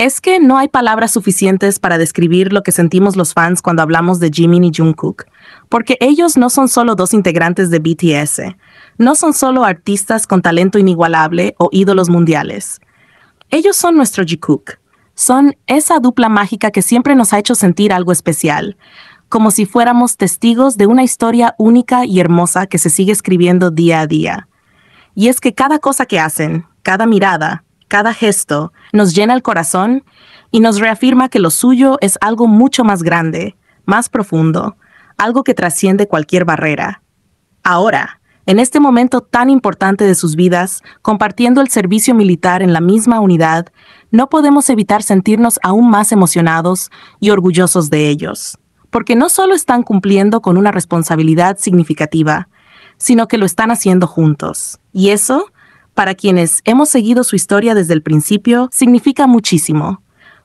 Es que no hay palabras suficientes para describir lo que sentimos los fans cuando hablamos de Jimin y Jungkook, porque ellos no son solo dos integrantes de BTS, no son solo artistas con talento inigualable o ídolos mundiales. Ellos son nuestro Jikook, son esa dupla mágica que siempre nos ha hecho sentir algo especial, como si fuéramos testigos de una historia única y hermosa que se sigue escribiendo día a día. Y es que cada cosa que hacen, cada mirada, cada gesto, nos llena el corazón y nos reafirma que lo suyo es algo mucho más grande, más profundo, algo que trasciende cualquier barrera. Ahora, en este momento tan importante de sus vidas, compartiendo el servicio militar en la misma unidad, no podemos evitar sentirnos aún más emocionados y orgullosos de ellos, porque no solo están cumpliendo con una responsabilidad significativa, sino que lo están haciendo juntos. Y eso, para quienes hemos seguido su historia desde el principio, significa muchísimo.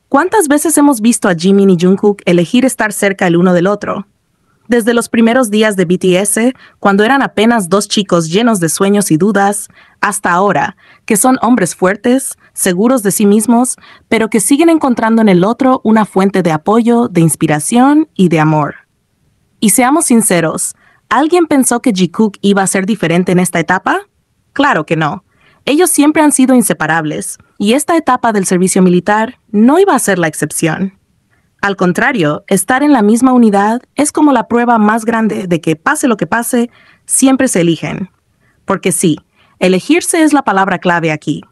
¿Cuántas veces hemos visto a Jimin y Jungkook elegir estar cerca el uno del otro? Desde los primeros días de BTS, cuando eran apenas dos chicos llenos de sueños y dudas, hasta ahora, que son hombres fuertes, seguros de sí mismos, pero que siguen encontrando en el otro una fuente de apoyo, de inspiración y de amor. Y seamos sinceros, ¿alguien pensó que Jikook iba a ser diferente en esta etapa? Claro que no. Ellos siempre han sido inseparables, y esta etapa del servicio militar no iba a ser la excepción. Al contrario, estar en la misma unidad es como la prueba más grande de que, pase lo que pase, siempre se eligen. Porque sí, elegirse es la palabra clave aquí.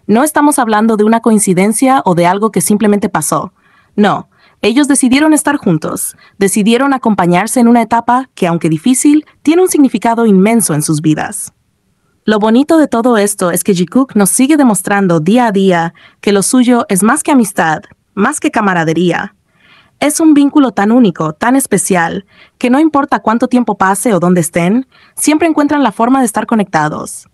No estamos hablando de una coincidencia o de algo que simplemente pasó. No, ellos decidieron estar juntos, decidieron acompañarse en una etapa que, aunque difícil, tiene un significado inmenso en sus vidas. Lo bonito de todo esto es que Jikook nos sigue demostrando día a día que lo suyo es más que amistad, más que camaradería. Es un vínculo tan único, tan especial, que no importa cuánto tiempo pase o dónde estén, siempre encuentran la forma de estar conectados.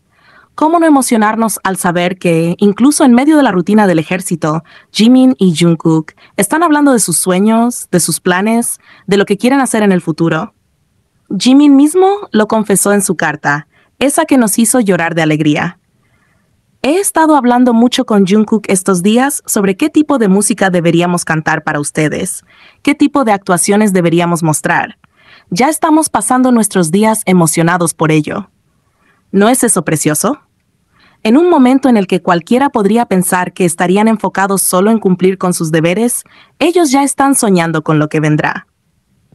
¿Cómo no emocionarnos al saber que, incluso en medio de la rutina del ejército, Jimin y Jungkook están hablando de sus sueños, de sus planes, de lo que quieren hacer en el futuro? Jimin mismo lo confesó en su carta, esa que nos hizo llorar de alegría. He estado hablando mucho con Jungkook estos días sobre qué tipo de música deberíamos cantar para ustedes, qué tipo de actuaciones deberíamos mostrar. Ya estamos pasando nuestros días emocionados por ello. ¿No es eso precioso? En un momento en el que cualquiera podría pensar que estarían enfocados solo en cumplir con sus deberes, ellos ya están soñando con lo que vendrá,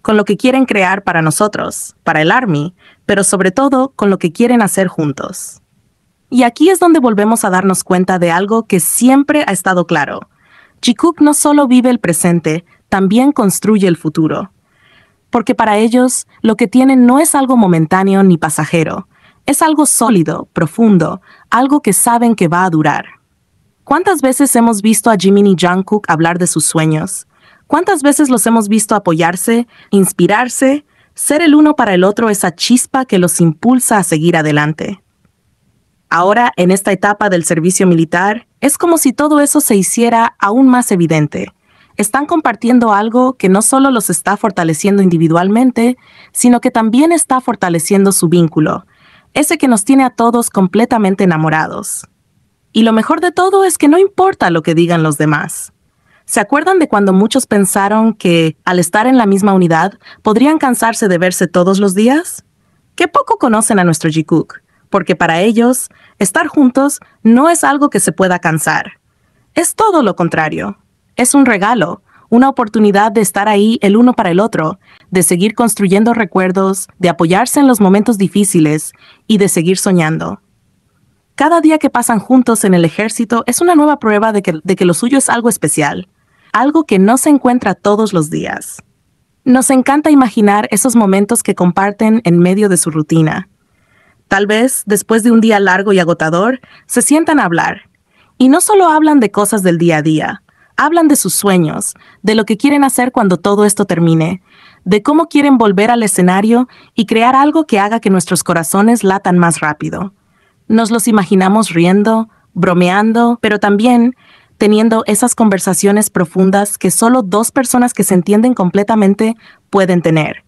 con lo que quieren crear para nosotros, para el ARMY, pero sobre todo con lo que quieren hacer juntos. Y aquí es donde volvemos a darnos cuenta de algo que siempre ha estado claro. Jikook no solo vive el presente, también construye el futuro. Porque para ellos, lo que tienen no es algo momentáneo ni pasajero. Es algo sólido, profundo, algo que saben que va a durar. ¿Cuántas veces hemos visto a Jimin y Jungkook hablar de sus sueños? ¿Cuántas veces los hemos visto apoyarse, inspirarse, ser el uno para el otro esa chispa que los impulsa a seguir adelante? Ahora, en esta etapa del servicio militar, es como si todo eso se hiciera aún más evidente. Están compartiendo algo que no solo los está fortaleciendo individualmente, sino que también está fortaleciendo su vínculo, ese que nos tiene a todos completamente enamorados. Y lo mejor de todo es que no importa lo que digan los demás. ¿Se acuerdan de cuando muchos pensaron que, al estar en la misma unidad, podrían cansarse de verse todos los días? Qué poco conocen a nuestro Jikook, porque para ellos, estar juntos no es algo que se pueda cansar. Es todo lo contrario. Es un regalo, una oportunidad de estar ahí el uno para el otro, de seguir construyendo recuerdos, de apoyarse en los momentos difíciles y de seguir soñando. Cada día que pasan juntos en el ejército es una nueva prueba de que lo suyo es algo especial, algo que no se encuentra todos los días. Nos encanta imaginar esos momentos que comparten en medio de su rutina. Tal vez, después de un día largo y agotador, se sientan a hablar. Y no solo hablan de cosas del día a día, hablan de sus sueños, de lo que quieren hacer cuando todo esto termine, de cómo quieren volver al escenario y crear algo que haga que nuestros corazones latan más rápido. Nos los imaginamos riendo, bromeando, pero también teniendo esas conversaciones profundas que solo dos personas que se entienden completamente pueden tener.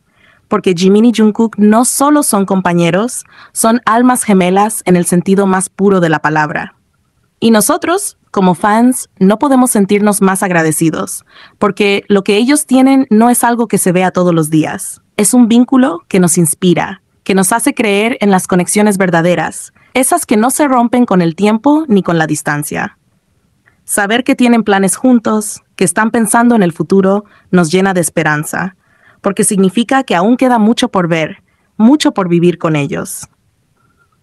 Porque Jimin y Jungkook no solo son compañeros, son almas gemelas en el sentido más puro de la palabra. Y nosotros, Como fans, no podemos sentirnos más agradecidos, porque lo que ellos tienen no es algo que se vea todos los días. Es un vínculo que nos inspira, que nos hace creer en las conexiones verdaderas, esas que no se rompen con el tiempo ni con la distancia. Saber que tienen planes juntos, que están pensando en el futuro, nos llena de esperanza, porque significa que aún queda mucho por ver, mucho por vivir con ellos.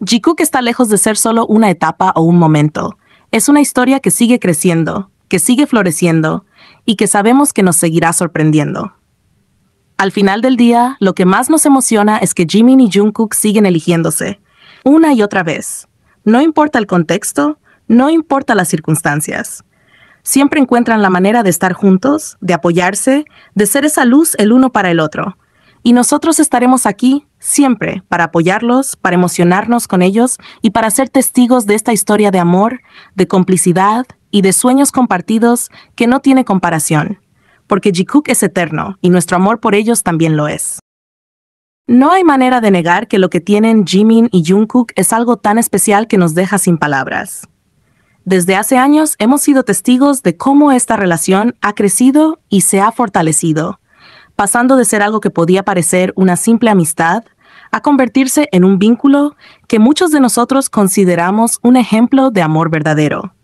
Jikook está lejos de ser solo una etapa o un momento. Es una historia que sigue creciendo, que sigue floreciendo y que sabemos que nos seguirá sorprendiendo. Al final del día, lo que más nos emociona es que Jimin y Jungkook siguen eligiéndose, una y otra vez. No importa el contexto, no importa las circunstancias. Siempre encuentran la manera de estar juntos, de apoyarse, de ser esa luz el uno para el otro. Y nosotros estaremos aquí, siempre, para apoyarlos, para emocionarnos con ellos y para ser testigos de esta historia de amor, de complicidad y de sueños compartidos que no tiene comparación. Porque Jikook es eterno y nuestro amor por ellos también lo es. No hay manera de negar que lo que tienen Jimin y Jungkook es algo tan especial que nos deja sin palabras. Desde hace años hemos sido testigos de cómo esta relación ha crecido y se ha fortalecido, pasando de ser algo que podía parecer una simple amistad a convertirse en un vínculo que muchos de nosotros consideramos un ejemplo de amor verdadero.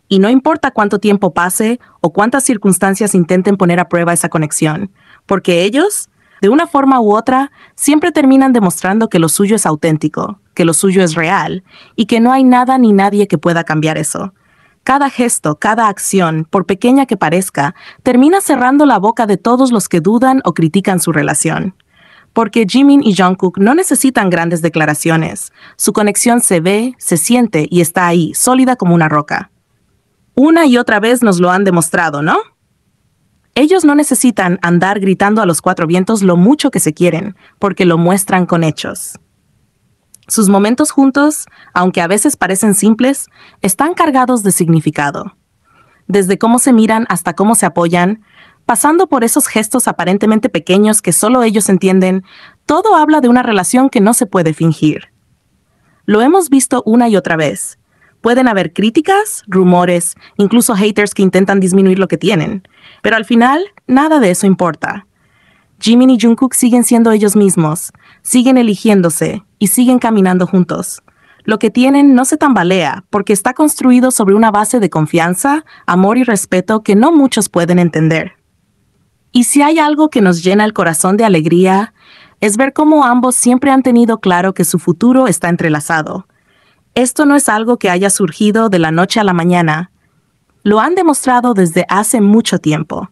Y no importa cuánto tiempo pase o cuántas circunstancias intenten poner a prueba esa conexión, porque ellos, de una forma u otra, siempre terminan demostrando que lo suyo es auténtico, que lo suyo es real, y que no hay nada ni nadie que pueda cambiar eso. Cada gesto, cada acción, por pequeña que parezca, termina cerrando la boca de todos los que dudan o critican su relación. Porque Jimin y Jungkook no necesitan grandes declaraciones. Su conexión se ve, se siente y está ahí, sólida como una roca. Una y otra vez nos lo han demostrado, ¿no? Ellos no necesitan andar gritando a los cuatro vientos lo mucho que se quieren, porque lo muestran con hechos. Sus momentos juntos, aunque a veces parecen simples, están cargados de significado. Desde cómo se miran hasta cómo se apoyan, pasando por esos gestos aparentemente pequeños que solo ellos entienden, todo habla de una relación que no se puede fingir. Lo hemos visto una y otra vez. Pueden haber críticas, rumores, incluso haters que intentan disminuir lo que tienen, pero al final, nada de eso importa. Jimin y Jungkook siguen siendo ellos mismos, siguen eligiéndose y siguen caminando juntos. Lo que tienen no se tambalea porque está construido sobre una base de confianza, amor y respeto que no muchos pueden entender. Y si hay algo que nos llena el corazón de alegría, es ver cómo ambos siempre han tenido claro que su futuro está entrelazado. Esto no es algo que haya surgido de la noche a la mañana. Lo han demostrado desde hace mucho tiempo.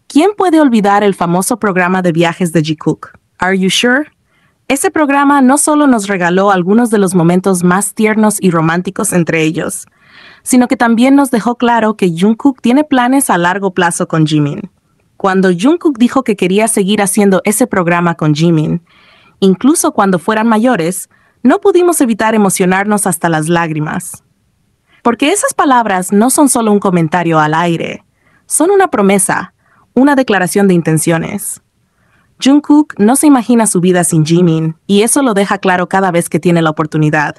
¿Quién puede olvidar el famoso programa de viajes de Jikook? ¿Are You Sure? Ese programa no solo nos regaló algunos de los momentos más tiernos y románticos entre ellos, sino que también nos dejó claro que Jungkook tiene planes a largo plazo con Jimin. Cuando Jungkook dijo que quería seguir haciendo ese programa con Jimin, incluso cuando fueran mayores, no pudimos evitar emocionarnos hasta las lágrimas. Porque esas palabras no son solo un comentario al aire, son una promesa, una declaración de intenciones. Jungkook no se imagina su vida sin Jimin, y eso lo deja claro cada vez que tiene la oportunidad.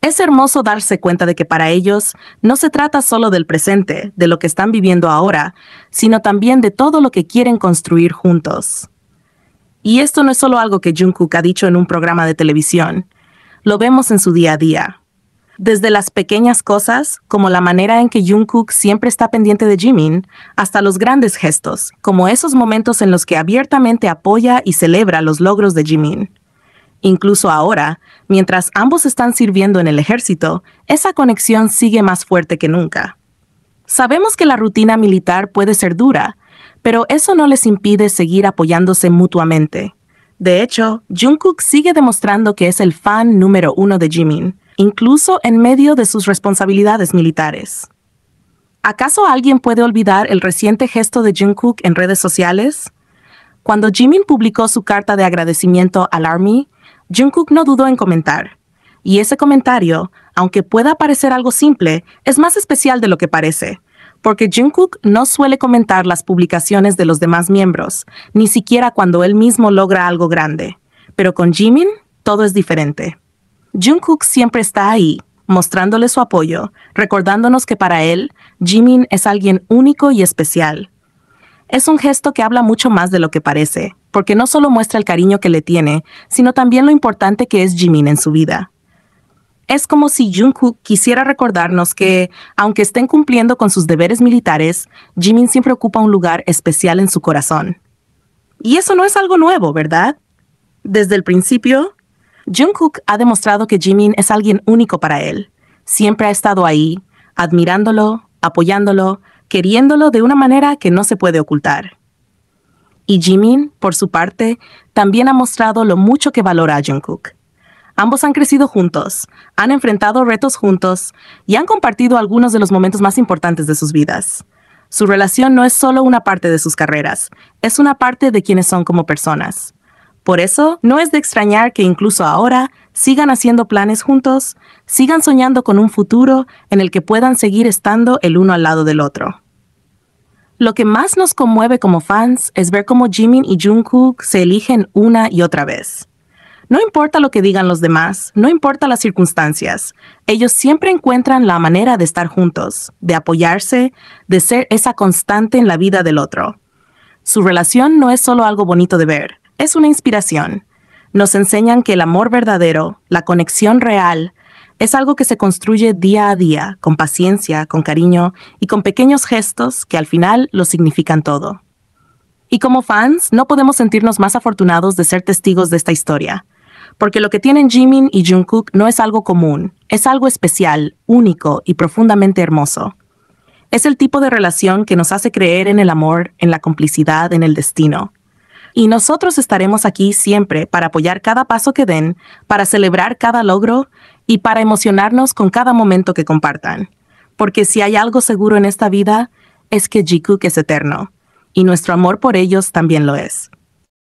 Es hermoso darse cuenta de que para ellos no se trata solo del presente, de lo que están viviendo ahora, sino también de todo lo que quieren construir juntos. Y esto no es solo algo que Jungkook ha dicho en un programa de televisión. Lo vemos en su día a día. Desde las pequeñas cosas, como la manera en que Jungkook siempre está pendiente de Jimin, hasta los grandes gestos, como esos momentos en los que abiertamente apoya y celebra los logros de Jimin. Incluso ahora, mientras ambos están sirviendo en el ejército, esa conexión sigue más fuerte que nunca. Sabemos que la rutina militar puede ser dura, pero eso no les impide seguir apoyándose mutuamente. De hecho, Jungkook sigue demostrando que es el fan número uno de Jimin, incluso en medio de sus responsabilidades militares. ¿Acaso alguien puede olvidar el reciente gesto de Jungkook en redes sociales? Cuando Jimin publicó su carta de agradecimiento al Army, Jungkook no dudó en comentar. Y ese comentario, aunque pueda parecer algo simple, es más especial de lo que parece, porque Jungkook no suele comentar las publicaciones de los demás miembros, ni siquiera cuando él mismo logra algo grande. Pero con Jimin, todo es diferente. Jungkook siempre está ahí, mostrándole su apoyo, recordándonos que para él, Jimin es alguien único y especial. Es un gesto que habla mucho más de lo que parece, porque no solo muestra el cariño que le tiene, sino también lo importante que es Jimin en su vida. Es como si Jungkook quisiera recordarnos que, aunque estén cumpliendo con sus deberes militares, Jimin siempre ocupa un lugar especial en su corazón. Y eso no es algo nuevo, ¿verdad? Desde el principio, Jungkook ha demostrado que Jimin es alguien único para él. Siempre ha estado ahí, admirándolo, apoyándolo, queriéndolo de una manera que no se puede ocultar. Y Jimin, por su parte, también ha mostrado lo mucho que valora a Jungkook. Ambos han crecido juntos, han enfrentado retos juntos y han compartido algunos de los momentos más importantes de sus vidas. Su relación no es solo una parte de sus carreras, es una parte de quienes son como personas. Por eso, no es de extrañar que incluso ahora sigan haciendo planes juntos, sigan soñando con un futuro en el que puedan seguir estando el uno al lado del otro. Lo que más nos conmueve como fans es ver cómo Jimin y Jungkook se eligen una y otra vez. No importa lo que digan los demás, no importa las circunstancias, ellos siempre encuentran la manera de estar juntos, de apoyarse, de ser esa constante en la vida del otro. Su relación no es solo algo bonito de ver, es una inspiración. Nos enseñan que el amor verdadero, la conexión real, es algo que se construye día a día, con paciencia, con cariño y con pequeños gestos que al final lo significan todo. Y como fans, no podemos sentirnos más afortunados de ser testigos de esta historia. Porque lo que tienen Jimin y Jungkook no es algo común, es algo especial, único y profundamente hermoso. Es el tipo de relación que nos hace creer en el amor, en la complicidad, en el destino. Y nosotros estaremos aquí siempre para apoyar cada paso que den, para celebrar cada logro y para emocionarnos con cada momento que compartan. Porque si hay algo seguro en esta vida, es que Jungkook es eterno, y nuestro amor por ellos también lo es.